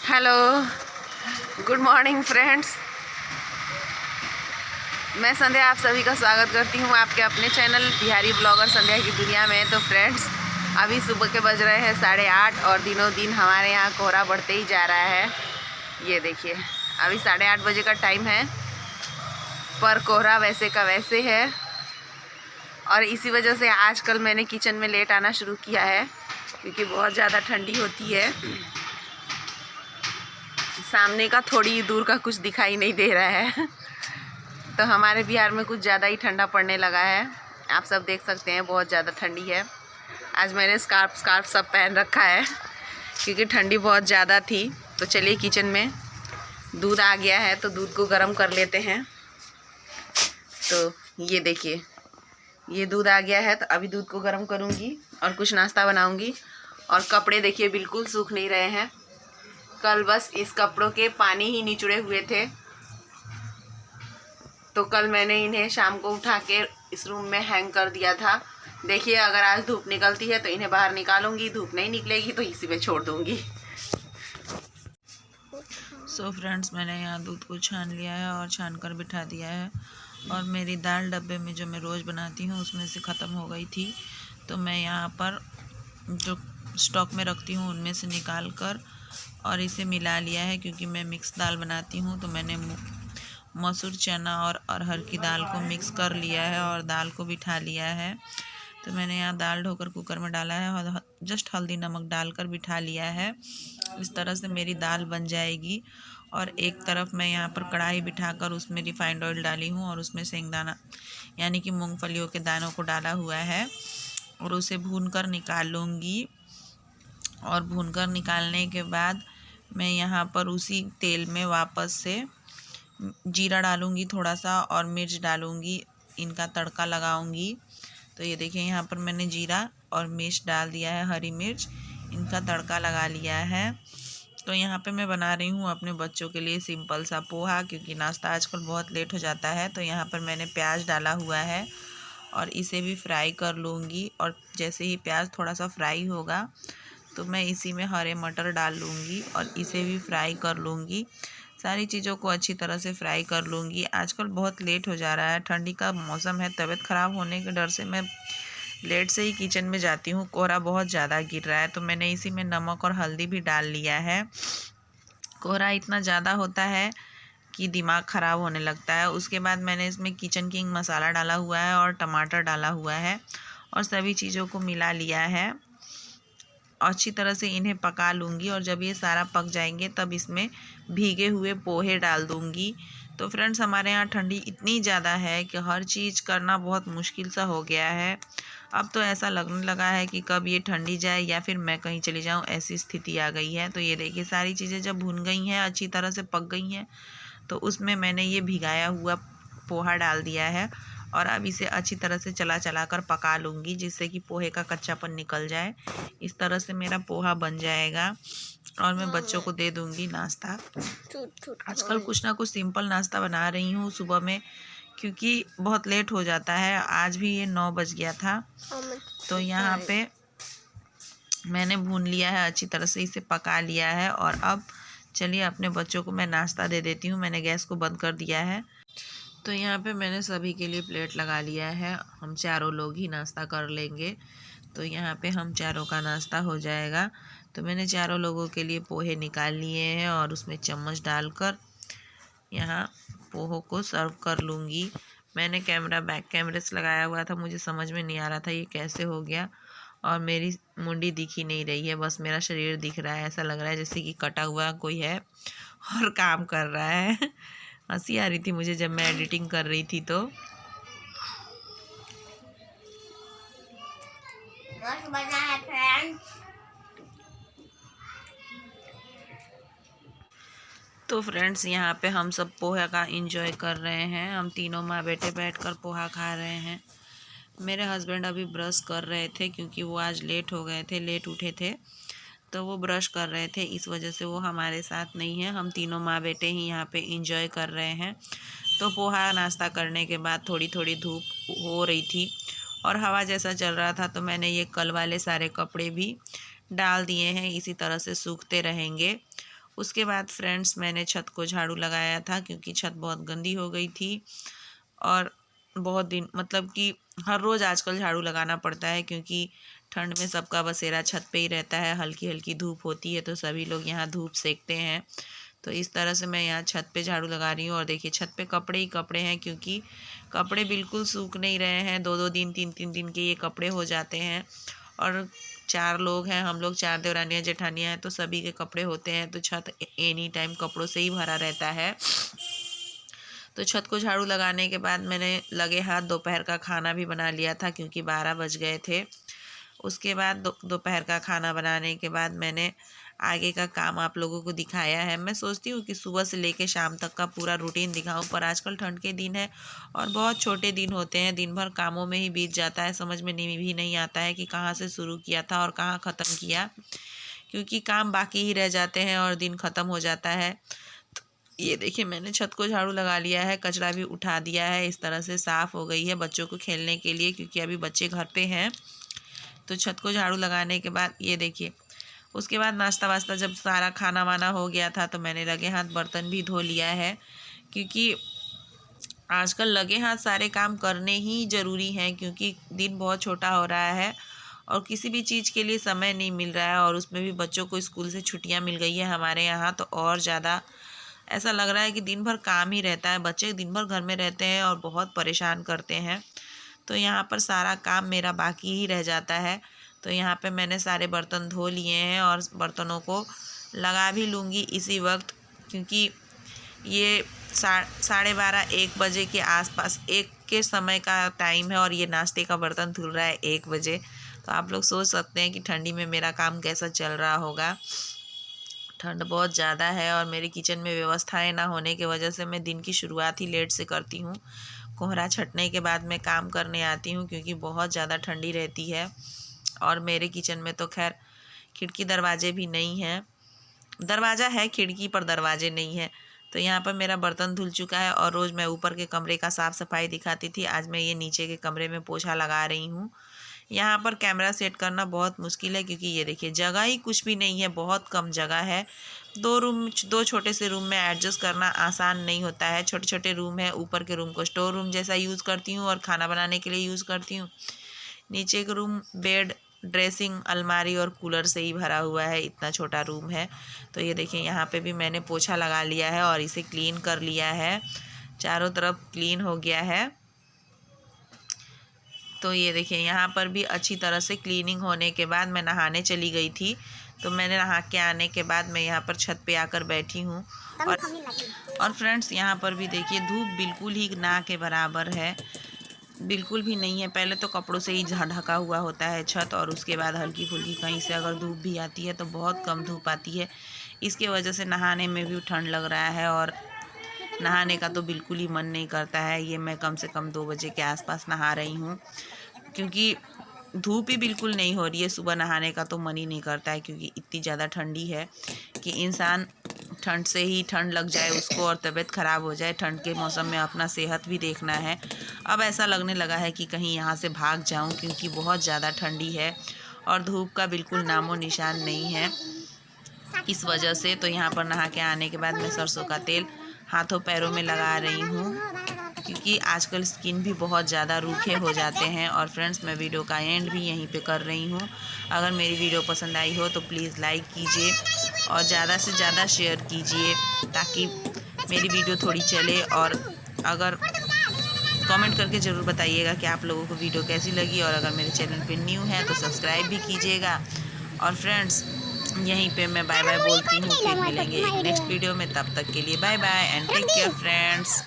Hello, good morning friends. मैं संध्या आप सभी का स्वागत करती हूँ आपके अपने चैनल बिहारी ब्लॉगर संध्या की दुनिया में। तो फ्रेंड्स, अभी सुबह के बज रहे हैं 8:30 और दिनों दिन हमारे यहाँ कोहरा बढ़ते ही जा रहा है। ये देखिए, अभी 8:30 बजे का टाइम है, पर कोहरा वैसे का वैसे है। और इसी वजह से आजकल मैंने किचन में लेट आना शुरू किया है, क्योंकि बहुत ज़्यादा ठंडी होती है। सामने का थोड़ी दूर का कुछ दिखाई नहीं दे रहा है। तो हमारे बिहार में कुछ ज़्यादा ही ठंडा पड़ने लगा है। आप सब देख सकते हैं, बहुत ज़्यादा ठंडी है। आज मैंने स्कार्फ सब पहन रखा है, क्योंकि ठंडी बहुत ज़्यादा थी। तो चलिए, किचन में दूध आ गया है तो दूध को गर्म कर लेते हैं। तो ये देखिए, ये दूध आ गया है, तो अभी दूध को गर्म करूँगी और कुछ नाश्ता बनाऊँगी। और कपड़े देखिए, बिल्कुल सूख नहीं रहे हैं। कल बस इस कपड़ों के पानी ही निचुड़े हुए थे, तो कल मैंने इन्हें शाम को उठा के इस रूम में हैंग कर दिया था। देखिए, अगर आज धूप निकलती है तो इन्हें बाहर निकालूंगी, धूप नहीं निकलेगी तो इसी में छोड़ दूंगी। सो फ्रेंड्स, मैंने यहाँ दूध को छान लिया है और छान कर बिठा दिया है। और मेरी दाल डब्बे में जो मैं रोज़ बनाती हूँ उसमें से ख़त्म हो गई थी, तो मैं यहाँ पर जो स्टॉक में रखती हूँ उनमें से निकाल कर और इसे मिला लिया है। क्योंकि मैं मिक्स दाल बनाती हूँ, तो मैंने मसूर, चना और अरहर की दाल को मिक्स कर लिया है और दाल को बिठा लिया है। तो मैंने यहाँ दाल ढोकर कुकर में डाला है और जस्ट हल्दी नमक डालकर बिठा लिया है। इस तरह से मेरी दाल बन जाएगी। और एक तरफ मैं यहाँ पर कढ़ाई बिठाकर उसमें रिफाइंड ऑयल डाली हूँ और उसमें सेंगदाना यानी कि मूंगफलियों के दानों को डाला हुआ है और उसे भूनकर निकाल लूँगी। और भूनकर निकालने के बाद मैं यहाँ पर उसी तेल में वापस से जीरा डालूँगी थोड़ा सा और मिर्च डालूँगी, इनका तड़का लगाऊँगी। तो ये देखिए, यहाँ पर मैंने जीरा और मिर्च डाल दिया है, हरी मिर्च, इनका तड़का लगा लिया है। तो यहाँ पे मैं बना रही हूँ अपने बच्चों के लिए सिंपल सा पोहा, क्योंकि नाश्ता आजकल बहुत लेट हो जाता है। तो यहाँ पर मैंने प्याज डाला हुआ है और इसे भी फ्राई कर लूँगी। और जैसे ही प्याज थोड़ा सा फ्राई होगा तो मैं इसी में हरे मटर डाल लूँगी और इसे भी फ्राई कर लूँगी। सारी चीज़ों को अच्छी तरह से फ्राई कर लूँगी। आजकल बहुत लेट हो जा रहा है, ठंडी का मौसम है, तबीयत ख़राब होने के डर से मैं लेट से ही किचन में जाती हूँ। कोहरा बहुत ज़्यादा गिर रहा है, तो मैंने इसी में नमक और हल्दी भी डाल लिया है। कोहरा इतना ज़्यादा होता है कि दिमाग ख़राब होने लगता है। उसके बाद मैंने इसमें किचन किंग मसाला डाला हुआ है और टमाटर डाला हुआ है और सभी चीज़ों को मिला लिया है। अच्छी तरह से इन्हें पका लूँगी और जब ये सारा पक जाएंगे तब इसमें भीगे हुए पोहे डाल दूँगी। तो फ्रेंड्स, हमारे यहाँ ठंडी इतनी ज़्यादा है कि हर चीज़ करना बहुत मुश्किल सा हो गया है। अब तो ऐसा लगने लगा है कि कब ये ठंडी जाए या फिर मैं कहीं चली जाऊँ, ऐसी स्थिति आ गई है। तो ये देखिए, सारी चीज़ें जब भुन गई हैं, अच्छी तरह से पक गई हैं, तो उसमें मैंने ये भिगाया हुआ पोहा डाल दिया है और अब इसे अच्छी तरह से चला कर पका लूँगी, जिससे कि पोहे का कच्चापन निकल जाए। इस तरह से मेरा पोहा बन जाएगा और मैं बच्चों को दे दूँगी नाश्ता। आजकल कुछ ना कुछ सिंपल नाश्ता बना रही हूँ सुबह में, क्योंकि बहुत लेट हो जाता है। आज भी ये 9 बज गया था। तो यहाँ पे मैंने भून लिया है, अच्छी तरह से इसे पका लिया है। और अब चलिए, अपने बच्चों को मैं नाश्ता दे देती हूँ। मैंने गैस को बंद कर दिया है। तो यहाँ पे मैंने सभी के लिए प्लेट लगा लिया है। हम चारों लोग ही नाश्ता कर लेंगे, तो यहाँ पे हम चारों का नाश्ता हो जाएगा। तो मैंने चारों लोगों के लिए पोहे निकाल लिए हैं और उसमें चम्मच डालकर यहाँ पोहों को सर्व कर लूँगी। मैंने कैमरा बैक कैमरे से लगाया हुआ था, मुझे समझ में नहीं आ रहा था ये कैसे हो गया। और मेरी मुंडी दिख ही नहीं रही है, बस मेरा शरीर दिख रहा है। ऐसा लग रहा है जैसे कि कटा हुआ कोई है और काम कर रहा है। हंसी आ रही थी मुझे जब मैं एडिटिंग कर रही थी। तो फ्रेंड्स, यहाँ पे हम सब पोहा का एंजॉय कर रहे हैं। हम तीनों माँ बेटे बैठकर पोहा खा रहे हैं। मेरे हस्बैंड अभी ब्रश कर रहे थे, क्योंकि वो आज लेट हो गए थे, लेट उठे थे, तो वो ब्रश कर रहे थे। इस वजह से वो हमारे साथ नहीं है। हम तीनों माँ बेटे ही यहाँ पे एंजॉय कर रहे हैं। तो पोहा नाश्ता करने के बाद थोड़ी थोड़ी धूप हो रही थी और हवा जैसा चल रहा था, तो मैंने ये कल वाले सारे कपड़े भी डाल दिए हैं। इसी तरह से सूखते रहेंगे उसके बाद फ्रेंड्स मैंने छत को झाड़ू लगाया था क्योंकि छत बहुत गंदी हो गई थी और बहुत दिन मतलब कि हर रोज़ आजकल झाड़ू लगाना पड़ता है क्योंकि ठंड में सबका बसेरा छत पे ही रहता है। हल्की हल्की धूप होती है तो सभी लोग यहाँ धूप सेकते हैं। तो इस तरह से मैं यहाँ छत पे झाड़ू लगा रही हूँ और देखिए छत पे कपड़े ही कपड़े हैं क्योंकि कपड़े बिल्कुल सूख नहीं रहे हैं। 2-2 दिन 3-3 दिन के ये कपड़े हो जाते हैं और 4 लोग हैं हम लोग, 4 देवरानियाँ जेठानियाँ हैं तो सभी के कपड़े होते हैं तो छत एनी टाइम कपड़ों से ही भरा रहता है। तो छत को झाड़ू लगाने के बाद मैंने लगे हाथ दोपहर का खाना भी बना लिया था क्योंकि 12 बज गए थे। उसके बाद दोपहर का खाना बनाने के बाद मैंने आगे का काम आप लोगों को दिखाया है। मैं सोचती हूँ कि सुबह से लेके शाम तक का पूरा रूटीन दिखाऊं, पर आजकल ठंड के दिन है और बहुत छोटे दिन होते हैं। दिन भर कामों में ही बीत जाता है, समझ में भी नहीं आता है कि कहाँ से शुरू किया था और कहाँ ख़त्म किया, क्योंकि काम बाकी ही रह जाते हैं और दिन ख़त्म हो जाता है। तो ये देखिए मैंने छत को झाड़ू लगा लिया है, कचरा भी उठा दिया है, इस तरह से साफ़ हो गई है बच्चों को खेलने के लिए क्योंकि अभी बच्चे घर पे हैं। तो छत को झाड़ू लगाने के बाद ये देखिए उसके बाद नाश्ता वास्ता जब सारा खाना वाना हो गया था तो मैंने लगे हाथ बर्तन भी धो लिया है क्योंकि आजकल लगे हाथ सारे काम करने ही ज़रूरी हैं क्योंकि दिन बहुत छोटा हो रहा है और किसी भी चीज़ के लिए समय नहीं मिल रहा है और उसमें भी बच्चों को स्कूल से छुट्टियां मिल गई है हमारे यहाँ, तो और ज़्यादा ऐसा लग रहा है कि दिन भर काम ही रहता है। बच्चे दिन भर घर में रहते हैं और बहुत परेशान करते हैं, तो यहाँ पर सारा काम मेरा बाकी ही रह जाता है। तो यहाँ पे मैंने सारे बर्तन धो लिए हैं और बर्तनों को लगा भी लूँगी इसी वक्त क्योंकि ये 12:30-1 बजे के आसपास 1 के समय का टाइम है और ये नाश्ते का बर्तन धुल रहा है 1 बजे। तो आप लोग सोच सकते हैं कि ठंडी में मेरा काम कैसा चल रहा होगा। ठंड बहुत ज़्यादा है और मेरे किचन में व्यवस्थाएं ना होने की वजह से मैं दिन की शुरुआत ही लेट से करती हूँ। कोहरा छटने के बाद मैं काम करने आती हूँ क्योंकि बहुत ज़्यादा ठंडी रहती है और मेरे किचन में तो खैर खिड़की दरवाजे भी नहीं हैं। दरवाज़ा है खिड़की पर दरवाजे नहीं है। तो यहाँ पर मेरा बर्तन धुल चुका है और रोज़ मैं ऊपर के कमरे का साफ़ सफाई दिखाती थी, आज मैं ये नीचे के कमरे में पोछा लगा रही हूँ। यहाँ पर कैमरा सेट करना बहुत मुश्किल है क्योंकि ये देखिए जगह ही कुछ भी नहीं है, बहुत कम जगह है। 2 छोटे से रूम में एडजस्ट करना आसान नहीं होता है। छोटे छोटे रूम है, ऊपर के रूम को स्टोर रूम जैसा यूज़ करती हूँ और खाना बनाने के लिए यूज़ करती हूँ। नीचे का रूम बेड, ड्रेसिंग, अलमारी और कूलर से ही भरा हुआ है, इतना छोटा रूम है। तो ये देखिए यहाँ पे भी मैंने पोछा लगा लिया है और इसे क्लीन कर लिया है, चारों तरफ क्लीन हो गया है। तो ये देखिए यहाँ पर भी अच्छी तरह से क्लीनिंग होने के बाद मैं नहाने चली गई थी। तो मैंने नहा के आने के बाद मैं यहाँ पर छत पे आकर बैठी हूँ और फ्रेंड्स यहाँ पर भी देखिए धूप बिल्कुल ही ना के बराबर है, बिल्कुल भी नहीं है। पहले तो कपड़ों से ही ढका हुआ होता है छत और उसके बाद हल्की फुल्की कहीं से अगर धूप भी आती है तो बहुत कम धूप आती है। इसके वजह से नहाने में भी ठंड लग रहा है और नहाने का तो बिल्कुल ही मन नहीं करता है। ये मैं कम से कम 2 बजे के आसपास नहा रही हूँ क्योंकि धूप ही बिल्कुल नहीं हो रही है। सुबह नहाने का तो मन ही नहीं करता है क्योंकि इतनी ज़्यादा ठंडी है कि इंसान ठंड से ही ठंड लग जाए उसको और तबीयत ख़राब हो जाए। ठंड के मौसम में अपना सेहत भी देखना है। अब ऐसा लगने लगा है कि कहीं यहाँ से भाग जाऊँ क्योंकि बहुत ज़्यादा ठंडी है और धूप का बिल्कुल नामो निशान नहीं है इस वजह से। तो यहाँ पर नहा के आने के बाद मैं सरसों का तेल हाथों पैरों में लगा रही हूँ क्योंकि आजकल स्किन भी बहुत ज़्यादा रूखे हो जाते हैं। और फ्रेंड्स मैं वीडियो का एंड भी यहीं पे कर रही हूँ। अगर मेरी वीडियो पसंद आई हो तो प्लीज़ लाइक कीजिए और ज़्यादा से ज़्यादा शेयर कीजिए ताकि मेरी वीडियो थोड़ी चले। और अगर कमेंट करके ज़रूर बताइएगा कि आप लोगों को वीडियो कैसी लगी और अगर मेरे चैनल पे न्यू है तो सब्सक्राइब भी कीजिएगा। और फ्रेंड्स यहीं पे मैं बाय बाय बोलती हूँ, फिर मिलेंगे एक नेक्स्ट वीडियो में। तब तक के लिए bye bye and take care friends.